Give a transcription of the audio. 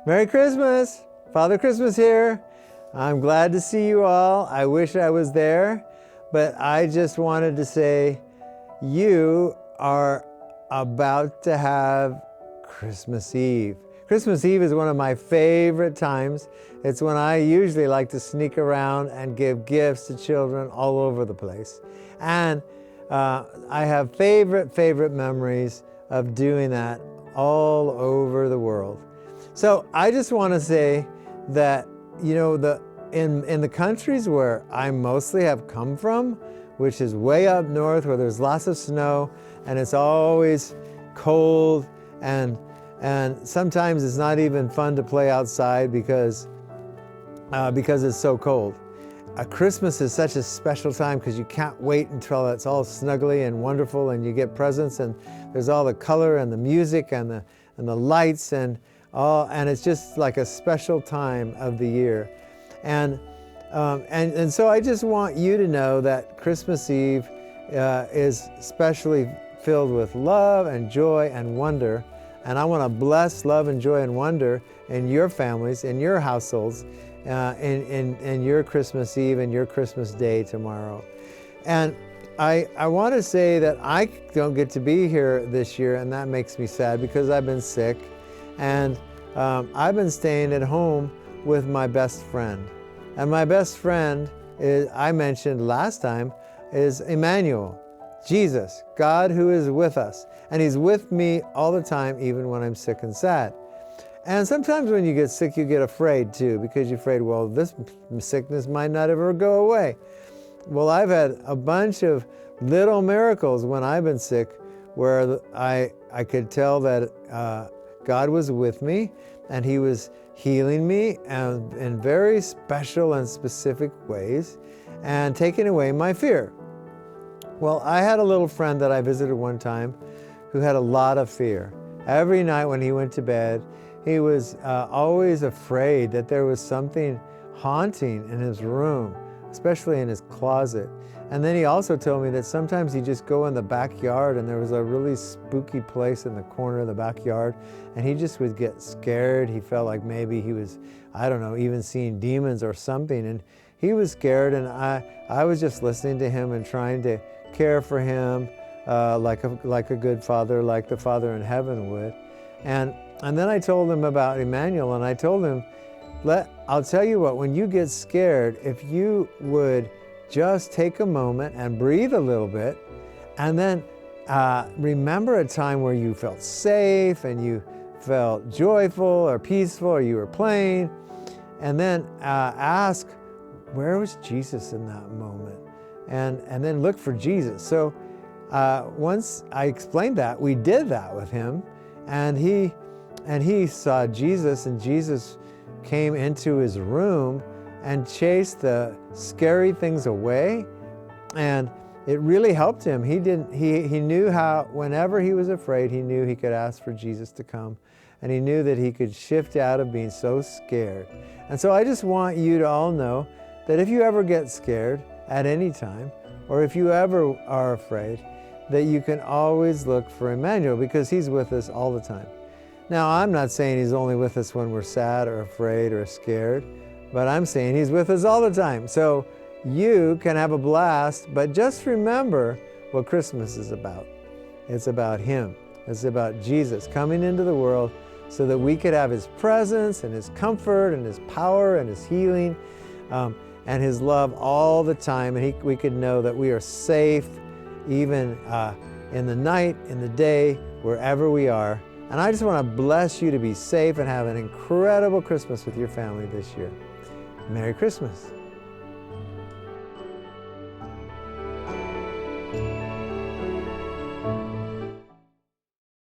Merry Christmas! Father Christmas here. I'm glad to see you all. I wish I was there, but I just wanted to say you are about to have Christmas Eve. Christmas Eve is one of my favorite times. It's when I usually like to sneak around and give gifts to children all over the place. And I have favorite memories of doing that all over the world. So I just want to say that, you know, in the countries where I mostly have come from, which is way up north where there's lots of snow and it's always cold and sometimes it's not even fun to play outside because it's so cold. Christmas is such a special time because you can't wait until it's all snuggly and wonderful and you get presents and there's all the color and the music and the lights and it's just like a special time of the year. And so I just want you to know that Christmas Eve is especially filled with love and joy and wonder. And I want to bless love and joy and wonder in your families, in your households, in your Christmas Eve and your Christmas Day tomorrow. And I want to say that I don't get to be here this year, and that makes me sad because I've been sick. And I've been staying at home with my best friend. And my best friend, I mentioned last time, is Immanuel, Jesus, God who is with us. And He's with me all the time, even when I'm sick and sad. And sometimes when you get sick, you get afraid too, because you're afraid, well, this sickness might not ever go away. Well, I've had a bunch of little miracles when I've been sick where I could tell that God was with me and He was healing me in very special and specific ways and taking away my fear. Well, I had a little friend that I visited one time who had a lot of fear. Every night when he went to bed, he was always afraid that there was something haunting in his room, especially in his closet. And then he also told me that sometimes he'd just go in the backyard and there was a really spooky place in the corner of the backyard and he just would get scared. He felt like maybe he was, I don't know, even seeing demons or something. And he was scared and I was just listening to him and trying to care for him like a good father, like the Father in heaven would. And then I told him about Immanuel and I told him, I'll tell you what, when you get scared, if you would just take a moment and breathe a little bit and then remember a time where you felt safe and you felt joyful or peaceful or you were playing, and then ask, where was Jesus in that moment? And then look for Jesus. So once I explained that, we did that with him, and he saw Jesus, and Jesus came into his room and chased the scary things away, and it really helped him. He knew how, whenever he was afraid, he knew he could ask for Jesus to come, and he knew that he could shift out of being so scared. And so I just want you to all know that if you ever get scared at any time, or if you ever are afraid, that you can always look for Immanuel because He's with us all the time. Now, I'm not saying He's only with us when we're sad or afraid or scared, but I'm saying He's with us all the time. So you can have a blast, but just remember what Christmas is about. It's about Him. It's about Jesus coming into the world so that we could have His presence and His comfort and His power and His healing and His love all the time. And we could know that we are safe even in the night, in the day, wherever we are. And I just want to bless you to be safe and have an incredible Christmas with your family this year. Merry Christmas.